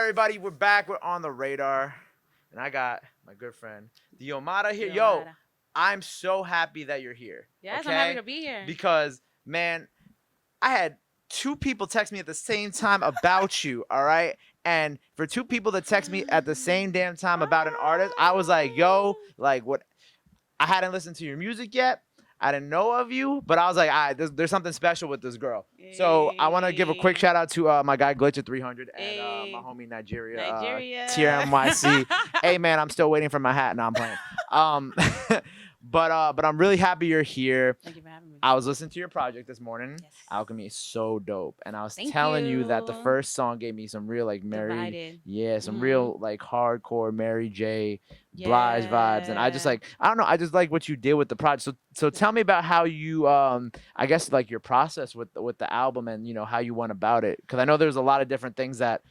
everybody? We're back. We're on the radar. And I got my good friend, Diomara here. Yo, Diomara. I'm so happy that you're here. Yes, okay? I'm happy to be here. Because, man, I had two people text me at the same time about you, all right? And for two people that text me at the same damn time about an artist, I was like, yo, like what? I hadn't listened to your music yet. I didn't know of you, but I was like, there's something special with this girl. So I want to give a quick shout out to my guy Glitch at 300 and my homie Nigeria, TRMYC. Hey man, I'm still waiting for my hat. Now I'm playing. But I'm really happy you're here. Thank you for having me. I was listening to your project this morning. Yes. Alchemy is so dope, and I was Thank telling you that the you. first song gave me some real like Mary, Divided. yeah, some real like hardcore Mary J. Blige vibes, and I just Yeah. like I don't know, I just like what you did with the project. So tell me about how you I guess like your process with the album and how you went about it, because I know there's a lot of different things that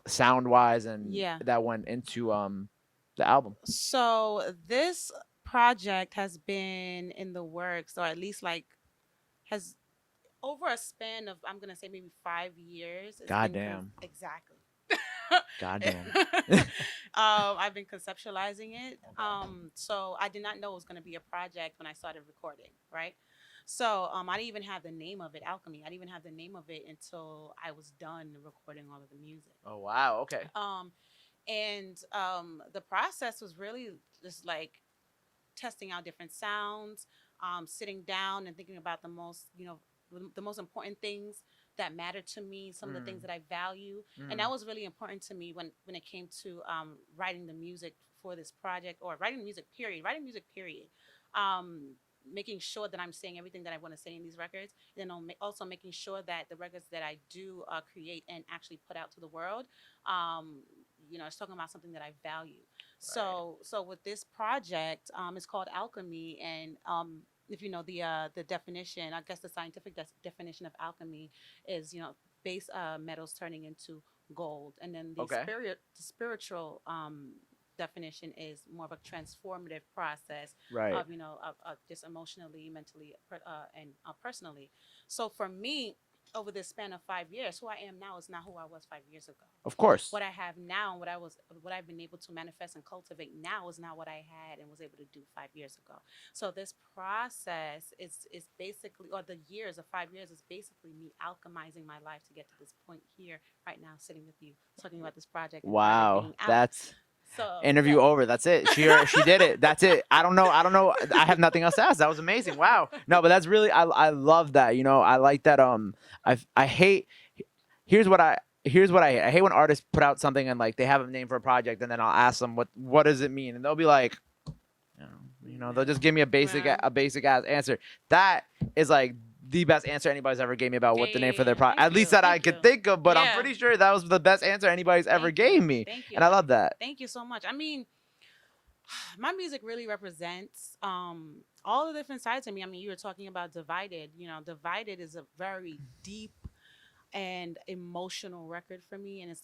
sound wise and Yeah. that went into the album. So this project has been in the works, or at least like has over a span of, I'm gonna say, maybe 5 years. It's been Goddamn. Exactly. Goddamn. I've been conceptualizing it. So I did not know it was gonna be a project when I started recording, right? So I didn't even have the name of it, Alchemy. I didn't even have the name of it until I was done recording all of the music. Oh wow. Okay. And the process was really just like testing out different sounds, sitting down and thinking about the most important things that matter to me, some of the things that I value, and that was really important to me when it came to writing the music for this project, or writing music period, making sure that I'm saying everything that I want to say in these records, and then also making sure that the records that I do create and actually put out to the world, it's talking about something that I value. So with this project, it's called Alchemy, and if you know the definition, I guess the scientific definition of alchemy is base metals turning into gold, and then the Okay. spiritual definition is more of a transformative process Right. of just emotionally, mentally, and personally. So for me, over this span of 5 years, who I am now is not who I was 5 years ago. Of course. What I have now, and what I've been able to manifest and cultivate now is not what I had and was able to do 5 years ago. So this process is basically, or the years of 5 years is basically me alchemizing my life to get to this point here right now, sitting with you, talking about this project. And Wow. being out. That's So interview yeah. over. That's it. She did it. That's it. I don't know. I have nothing else to ask. That was amazing. Wow. No, but that's really I love that. I like that. I hate. Here's what I hate. I hate when artists put out something and like they have a name for a project, and then I'll ask them what does it mean, and they'll be like, they'll just give me a basic ass answer. That is like the best answer anybody's ever gave me about what the name for their project, at least that I could think of. But I'm pretty sure that was the best answer anybody's ever gave me. Thank you. And I love that. Thank you so much. I mean, my music really represents all the different sides of me. I mean, you were talking about Divided. Divided is a very deep and emotional record for me, and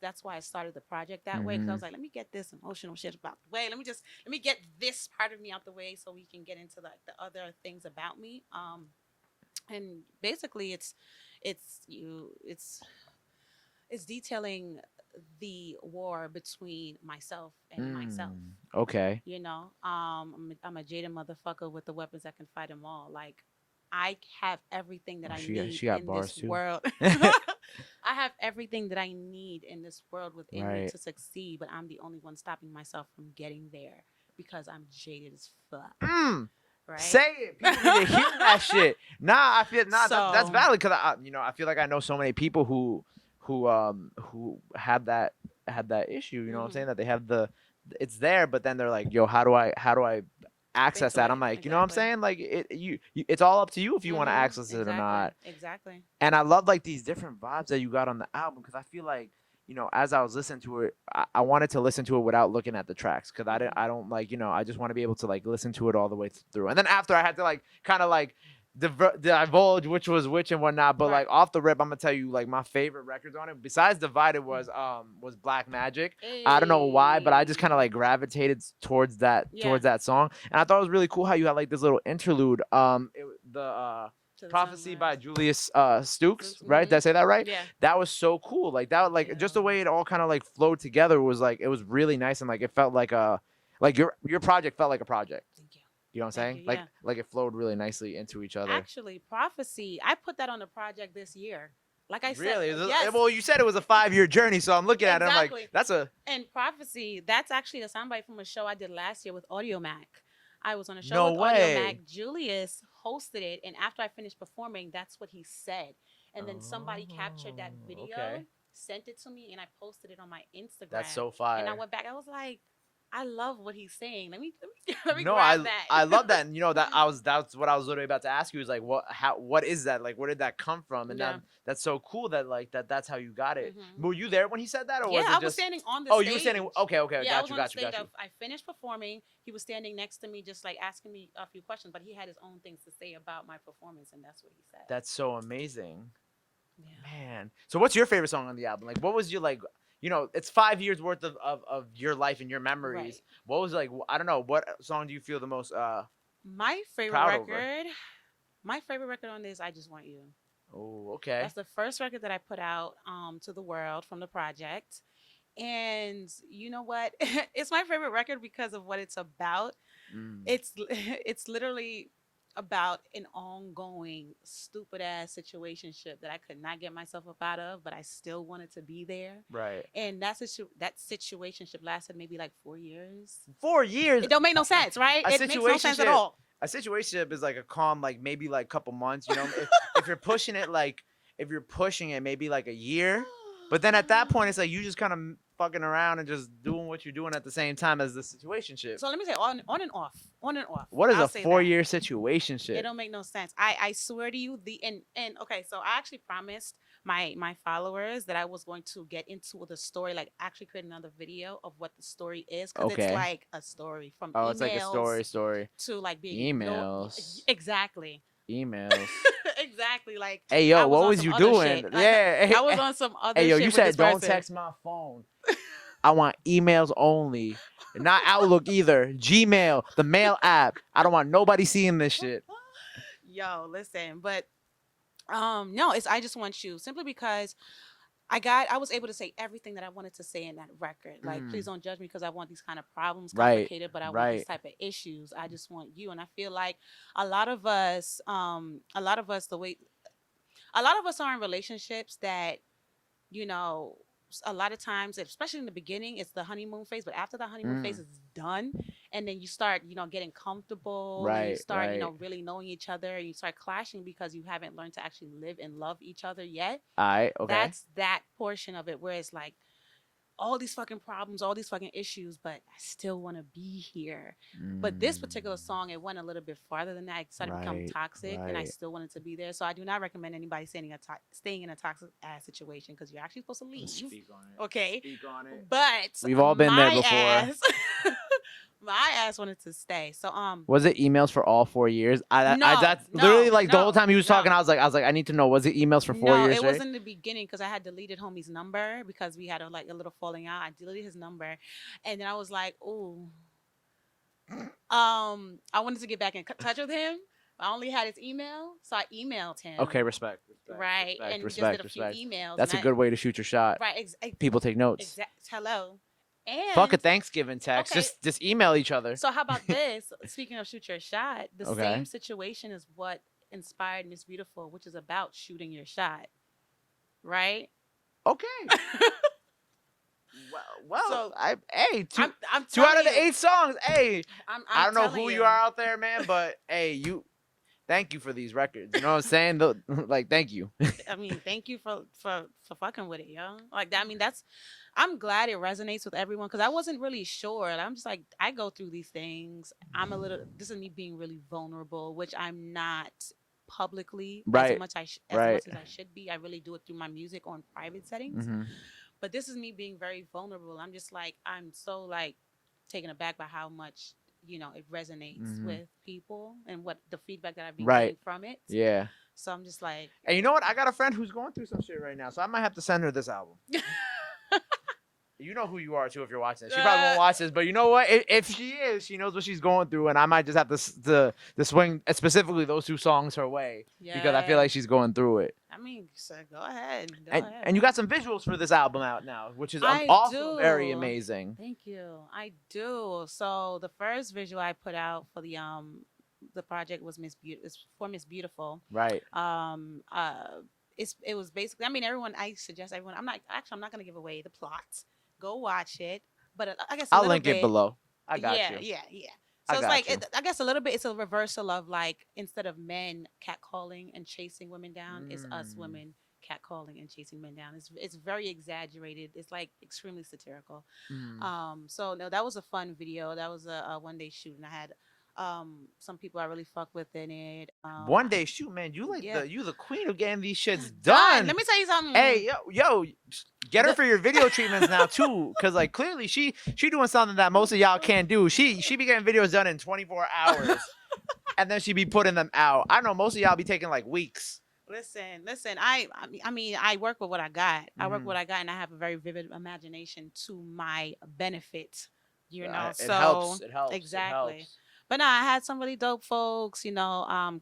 that's why I started the project that way, because I was like, let me get this emotional shit out the way. Let me get this part of me out the way so we can get into like the other things about me. And basically, it's detailing the war between myself and myself. Okay. I'm a jaded motherfucker with the weapons that can fight them all. Like, I have everything that I need she got in bars this too. world. I have everything that I need in this world within me Right. to succeed, but I'm the only one stopping myself from getting there because I'm jaded as fuck. Right? Say it. People need to hear that shit. Nah, I feel that's valid, because I feel like I know so many people who had that issue. You know what I'm saying? That they have it's there, but then they're like, yo, how do I access that? I'm like, you know what I'm saying? Like it's all up to you if you want to access it or not. Exactly. And I love like these different vibes that you got on the album, because I feel like as I was listening to it, I wanted to listen to it without looking at the tracks, because I don't like I just want to be able to like listen to it all the way through. And then after I had to like kind of like divulge which was which and whatnot. But like off the rip, I'm gonna tell you like my favorite records on it, besides Divided, was Black Magic. I don't know why, but I just kind of like gravitated towards that song, and I thought it was really cool how you had like this little interlude. to the Prophecy by sunrise. Julius Stokes, right? Did Mm-hmm. I say that right? Yeah. That was so cool. Like that, like just the Yeah. way it all kind of like flowed together was like it was really nice and like it felt like a like your project felt like a project. Thank you. You know what I'm Thank saying? you. Yeah. Like it flowed really nicely into each other. Actually, prophecy. I put that on the project this year. Like I said, Really? yes, Well, you said it was a 5-year journey, so I'm looking at it. I'm like, exactly. that's a And prophecy. That's actually a soundbite from a show I did last year with Audio Mac. I was on a show no with Audio way. Mac. Julius hosted it, and after I finished performing, that's what he said. And then somebody captured that Oh, video, okay. sent it to me, and I posted it on my That's Instagram. so And I fire. went back. I was like, I love what he's saying. Let me No, grab that. I love that, and you know that's what I was literally about to ask you is like what is that like where did that come from and Yeah. that's so cool that like that's how you got it. Hmm. Were you there when he said that or Yeah, was I it was just standing on the oh stage. you were standing okay Yeah, I got was you on the got you stage. got you I finished performing. He was standing next to me, just like asking me a few questions, but he had his own things to say about my performance, and that's what he said. that's so amazing, Yeah. man. So what's your favorite song on the album? Like what was your like you know it's 5 years worth of your life and your memories. Right. What was like I don't know what song do you feel the most My favorite proud over? record. My favorite record on this, I Just Want You. Oh, okay. That's the first record that I put out to the world from the project. And you know what? It's my favorite record because of what it's about. Mm. It's literally about an ongoing stupid ass situationship that I could not get myself up out of, but I still wanted to be there. Right. And that situationship lasted maybe like 4 years. 4 years. It don't make no sense, right? A It makes no sense at situationship all. a situationship is like a calm like maybe like couple months you know if you're pushing it like if you're pushing it maybe like a year but then at that point it's like you just kind of fucking around and just doing what you're doing at the same time as the situationship. So let me say on and off, on and off. What is I'll a say that. 4-year It situationship? don't make no sense. I swear to you, and okay, so I actually promised my followers that I was going to get into the story, like actually create another video of what the story is, because it's Okay. like a story from Oh, it's like a emails story. to like being ignored. Emails. Exactly. Emails. Exactly. Like Hey I yo, was what on was some you other doing? shit. Yeah. I was on some other Hey yo, shit you with this said don't person. text my phone. I want emails only. Not Outlook either. Gmail, the mail app. I don't want nobody seeing this shit. Yo, listen, but no, it's I Just Want You, simply because I was able to say everything that I wanted to say in that record. Like, please Mm, don't judge me because I want these kind of problems right, complicated, but I want these right. type of issues. I just want you. And I feel like a lot of us, a lot of us are in relationships that, you know, a lot of times, especially in the beginning, it's the honeymoon phase. But after the honeymoon phase Mm, is done, and then you start, getting comfortable, and you right, start, right. really knowing each other, and you start clashing because you haven't learned to actually live and love each other yet. All right, okay. That's that portion of it where it's like all these fucking problems, all these fucking issues, but I still want to be here. But this Mm, particular song, it went a little bit farther than that. It started to become right, toxic, and I right. still wanted to be there. So I do not recommend anybody staying in a toxic ass situation because you're actually supposed to leave. Speak on it. Okay, Speak on it. but We've all been there my before. ass, my ass wanted to stay. So Was it emails for all 4 years? no, That's literally like the whole no, time he was no. talking. I was like, I need to know. Was it emails for 4 years It was straight? in the beginning because I had deleted homie's number because we had a little falling out. I deleted his number, and then I was like, "Ooh, I wanted to get back in touch with him. I only had his email, so I emailed him. Okay, respect. Right, and we just did a few emails. That's a and good way to shoot your shot. right, People take notes. hello, Fuck a and Thanksgiving text. okay. Just email each other. So how about this? Speaking of shoot your shot, the Okay. same situation is what inspired Miss Beautiful, which is about shooting your shot, right? Okay. Well, So hey, I'm two out of telling the you, 8 songs. Hey, I'm I don't know telling who you are out there, man, but hey, thank you for these records. You know what I'm saying? Like, thank you. I mean, thank you for fucking with it, yo. Like that. I mean, I'm glad it resonates with everyone because I wasn't really sure. And I'm just like, I go through these things. This is me being really vulnerable, which I'm not publicly Right, as much right. as I should be. I really do it through my music on private settings. Hmm. But this is me being very vulnerable. I'm just like, I'm so like taken aback by how much it resonates Hmm. with people and what the feedback that I've been Right. getting from it. Yeah. So I'm just like, And you know what? I got a friend who's going through some shit right now, so I might have to send her this album. You know who you are too if you're watching this. She probably won't watch this, but you know what? If she is, she knows what she's going through, and I might just have to swing specifically those two songs her way because I feel like she's going through it. I mean, so go ahead. Go And ahead. and you got some visuals for this album out now, which is I also very do. amazing. Thank you. I do. So the first visual I put out for the project was It's for Miss Beautiful. Right. It was basically. I mean, everyone. I suggest everyone. I'm not gonna give away the plot. Go watch it. But I guess a I'll little link bit. it below. I got Yeah, you. yeah, yeah. I So it's got like you. I guess a little bit. It's a reversal of like instead of men catcalling and chasing women down, it's us Mm. women catcalling and chasing men down. It's very exaggerated. It's like extremely satirical. Mm. So no, that was a fun video. That was a 1 day shoot, and I had some people I really fuck with in it. One day, shoot, man, Yeah. you the queen of getting these shits Done. done. Let me tell you something. Hey, yo, get her for your video treatments now too, because like clearly she doing something that most of y'all can't do. She be getting videos done in 24 hours, and then she be putting them out. I know most of y'all be taking like weeks. Listen. I mean, I work with what I got. I work with Mhm. what I got, and I have a very vivid imagination to my benefit. You know, It so helps. It helps. exactly. It helps. But no, I had some really dope folks.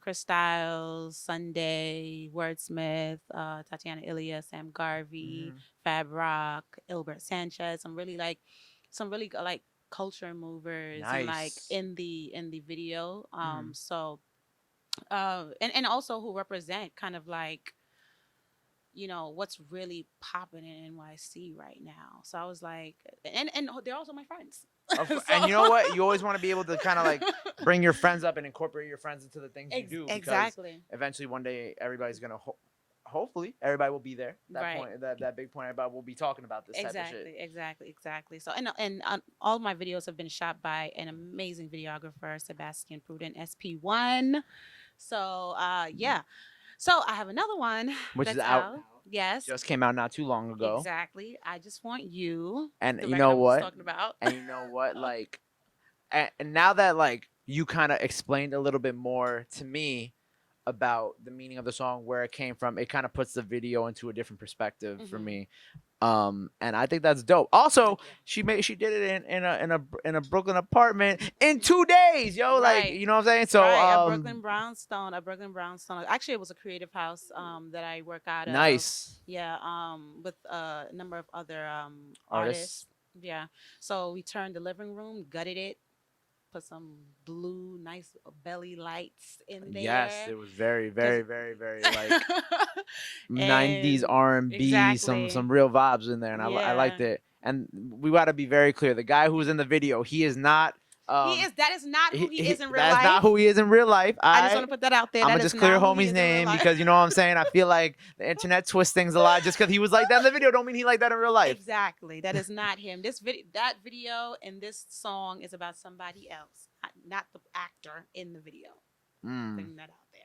Chris Styles, Sunday, Wordsmith, Tatiana Ilya, Sam Garvey, Mhm. Fab Rock, Ilbert Sanchez. Some really like culture movers and like Nice. in the video. Mhm. So and also who represent kind of like what's really popping in NYC right now. So I was like, and they're also my friends. And you know what? You always want to be able to kind of like bring your friends up and incorporate your friends into the things you do because Exactly. eventually one day everybody's gonna hopefully everybody will be there. That Right. point, that big point, everybody will be talking about this type of shit. Exactly. So and all my videos have been shot by an amazing videographer, Sebastian Prudent, SP1. So yeah. So I have another one Which is that's out. Yes. Just came out not too long ago. Exactly. I just want you. And the you record know I was what? talking about. And you know what? Like, and now that like you kind of explained a little bit more to me about the meaning of the song, where it came from, it kind of puts the video into a different perspective for Mhm. me. And I think that's dope. Also, Thank you. she did it in a Brooklyn apartment in 2 days, yo. Like, Right. you know what I'm saying? So Right, a Brooklyn brownstone. Actually, it was a creative house that I work out of. nice Yeah, with a number of other artists. artists. Yeah. So we turned the living room, gutted it, put some blue, nice belly lights in Yes, there. it was very, 'Cause- very, very, very like 90s And R&B, exactly. some real vibes in there, and I liked Yeah. it. And we got to be very clear: the guy who's in the video, he is not. That is not who he is in real That's life. not who he is in real life. I just want to put that out there. I'm That gonna is just clear not who he homie's is in real name life. because you know what I'm saying. I feel like the internet twists things a lot. Just because he was like that in the video, don't mean he like that in real life. Exactly. That is not him. That video and this song is about somebody else, not the actor in the video. Mm. Putting that out there.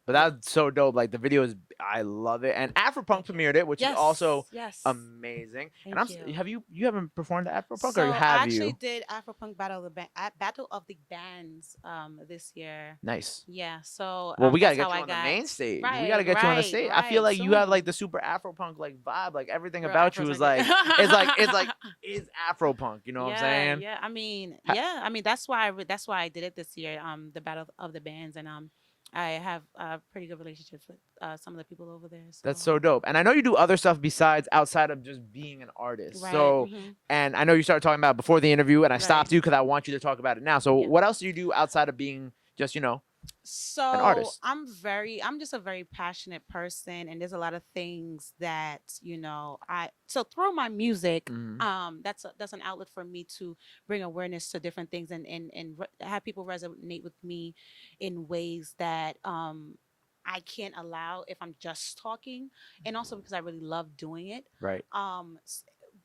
But that's so dope. Like the video is, I love it. And Afropunk premiered it, which is also yes. amazing. Thank And you haven't performed Afropunk, So or I have actually you? did Afropunk Battle of the Bands this year. Nice. Yeah. So Well, we gotta that's get how you I on the got main stage. We right, gotta get you on the right, stage. I feel right, like you have soon. like the super Afropunk like vibe. Like everything Real about you Afros is right like there. is Afropunk. You know what I'm saying? Yeah. I mean, Ha- yeah. I mean, that's why I did it this year. The Battle of the Bands, and I have pretty good relationships with some of the people over there. So That's so dope. And I know you do other stuff besides outside of just being an artist. right. So, and I know you started talking about it before the interview, and I stopped Right. you because I want you to talk about it now. So, Yeah. what else do you do outside of being just, an So artist? I'm just a very passionate person, and there's a lot of things that so through my music, Mhm. that's an outlet for me to bring awareness to different things and have people resonate with me in ways that I can't allow if I'm just talking, and also because I really love doing it. Right.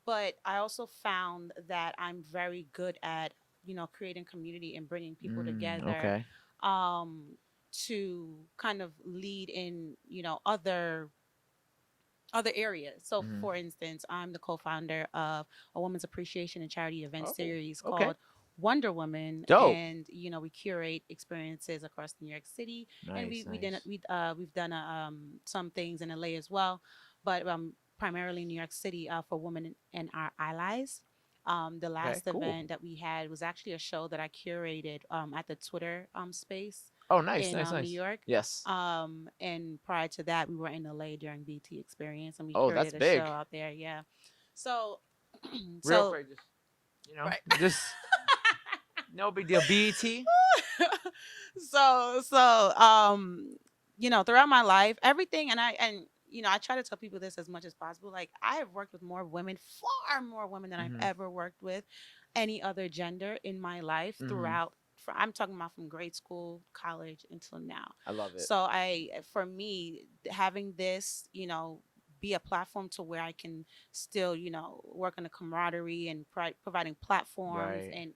But I also found that I'm very good at creating community and bringing people together Okay. um to kind of lead in other areas. So Mhm. for instance, I'm the co-founder of a women's appreciation and charity event Oh, series okay. called Wonder Woman. Dope. And we curate experiences across New York City, and Nice. we've done some things in LA as well, but primarily in New York City, for Women and Our Allies. The Okay, last cool. event that we had was actually a show that I curated at the Twitter space Oh, nice, in nice, New nice. York. Yes. And prior to that, we were in LA during BT Experience, and we Oh, that's curated a show big. out there. Yeah. So, Real so quick, just right. just no big deal. BET. So throughout my life, everything, and I try to tell people this as much as possible. Like, I have worked with more women, far more women than I've Mhm. ever worked with any other gender in my life Mhm. throughout. I'm talking about from grade school, college until now. I love it. So for me, having this, be a platform to where I can still, work on the camaraderie and providing platforms Right. and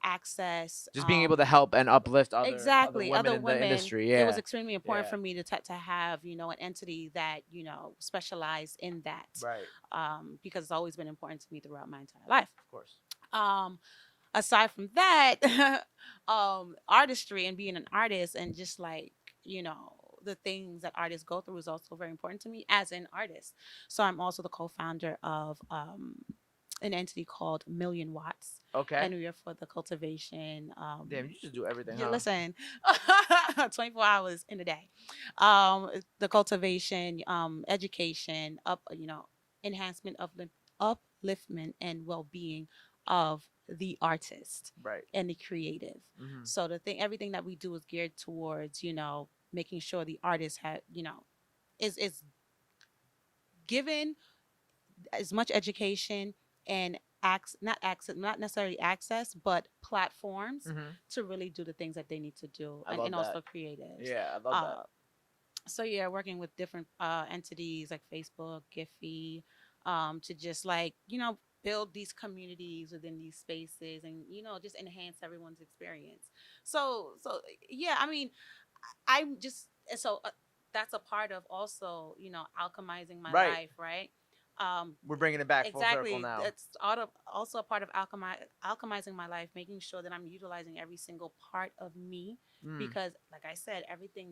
access. Just being able to help and uplift other Exactly, women other in the women. industry. It was Yeah. extremely important Yeah. for me to have an entity that specialized in that, Right. because it's always been important to me throughout my entire life. Of course. Um, Aside from that, artistry and being an artist and just like the things that artists go through is also very important to me as an artist. So I'm also the co-founder of an entity called Million Watts, Okay. and we are for the cultivation. Damn, you just do everything, Yeah, huh? listen, 24 hours in a day. The cultivation, education, enhancement of upliftment and well-being of the artist Right. and the creative. Mhm. So everything that we do is geared towards, making sure the artist is given as much education and not necessarily access, but platforms Mhm. to really do the things that they need to do, I and love that. also creatives. Yeah, I love that. Uh, so yeah, working with different entities like Facebook, Giphy, to just like build these communities within these spaces, and just enhance everyone's experience. So yeah, I mean, I'm just so that's a part of also alchemizing my Right. life, right? We're bringing it back full circle Exactly. now. That's also a part of alchemizing my life, making sure that I'm utilizing every single part of me, Mm. because, like I said, everything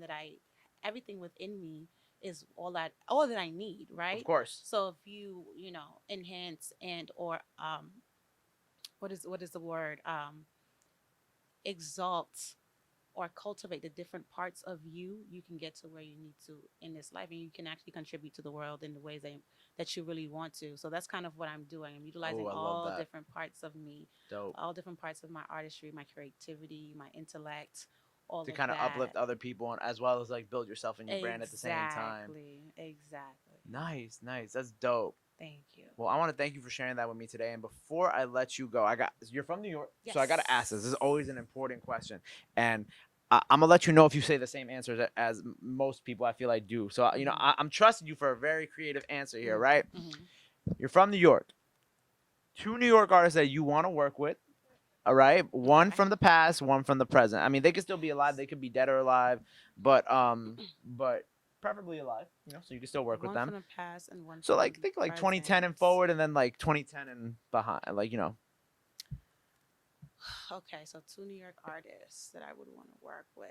within me is all that I need, Of right? course. So if you enhance and or what is the word, exalt or cultivate the different parts of you, you can get to where you need to in this life, and you can actually contribute to the world in the ways that you really want to. So that's kind of what I'm doing. I'm Oh, utilizing I love all that. different parts of me, Dope. all different parts of my artistry, my creativity, my intellect, all To of kind of that. uplift other people and as well as like build yourself and your brand at the same time. Exactly. Nice, nice. That's dope. Thank you. Well, I want to thank you for sharing that with me today. And before I let you go, you're from New York, so I got to ask this. This is Yes. always an important question, and I'm gonna let you know if you say the same answers as most people I feel I do. So Mhm. I'm trusting you for a very creative answer here, Mhm. right? Mhm. You're from New York. Two New York artists that you want to work with. All right, one Okay. from the past, one from the present. I mean, they could still be alive. They could be dead or alive, but preferably alive. So you can still work with One them. from the past and one So from like think like present. 2010 and forward, and then like 2010 and behind. Okay, so two New York artists that I would want to work with.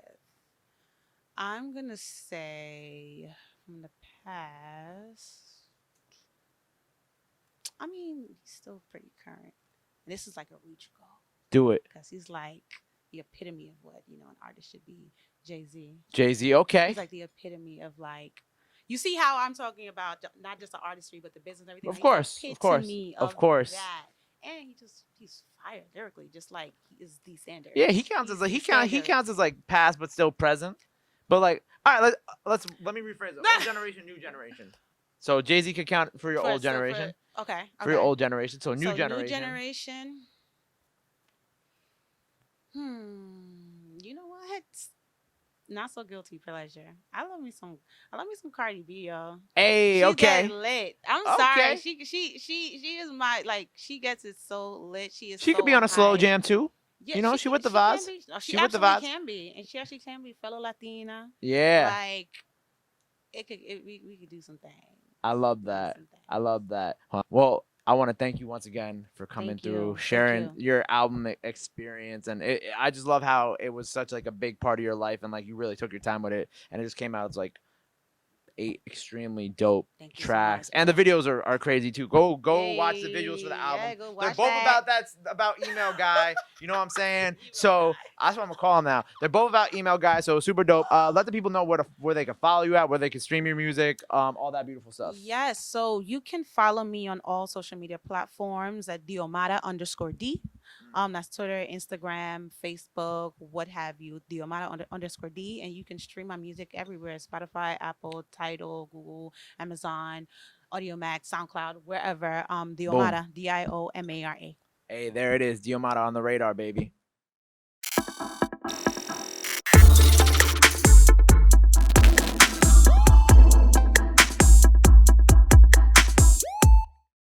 I'm gonna say from the past. I mean, he's still pretty current. And this is like a reach goal Do it. because he's like the epitome of what an artist should be. Jay-Z. Jay-Z. He's Okay. like the epitome of like. You see how I'm talking about not just the artistry, but the business and everything. Of Like, he's the course. Of course. epitome Of of course. that, and he's fire lyrically, just like he is the Yeah, Sanders. He's the he Sanders. counts as like past but still present. But like, all right, let me rephrase it. Old generation, new generation. So Jay Z could count for your for old so for generation, okay, for your okay. old generation. So new So new generation. generation. You know what? Not so guilty pleasure. I love me some Cardi B, yo. Hey, She get okay, lit. I'm sorry. okay. She is my like. She gets it so lit. She is She could be so on a slow hype. jam too. Yeah, She with the she can vibes. be. No, she She with the absolutely vibes. can be, and she actually can be fellow Latina. Yeah, Like we could do some things. I We love could do that. some I things. love that. Well, I want to thank you once again for coming Thank through, you. Thank sharing you. your album experience, and I just love how it was such like a big part of your life, and like you really took your time with it, and it just came out as like 8 extremely dope Thank you so tracks, much. and the videos are crazy too. Go watch the videos for the Yay. album. Yeah, go They're watch both that. about email guy. You know what I'm saying? So that's what I'm gonna call them now. They're both about email guy. So super dope. Let the people know where they can follow you at, where they can stream your music, all that beautiful stuff. Yes, so you can follow me on all social media platforms at Diomara_D. That's Twitter, Instagram, Facebook, what have you, Diomara _D, and you can stream my music everywhere: Spotify, Apple, Tidal, Google, Amazon, AudioMac, SoundCloud, wherever. Boom. Diomara, Diomara. Hey, there it is. Diomata on the radar, baby.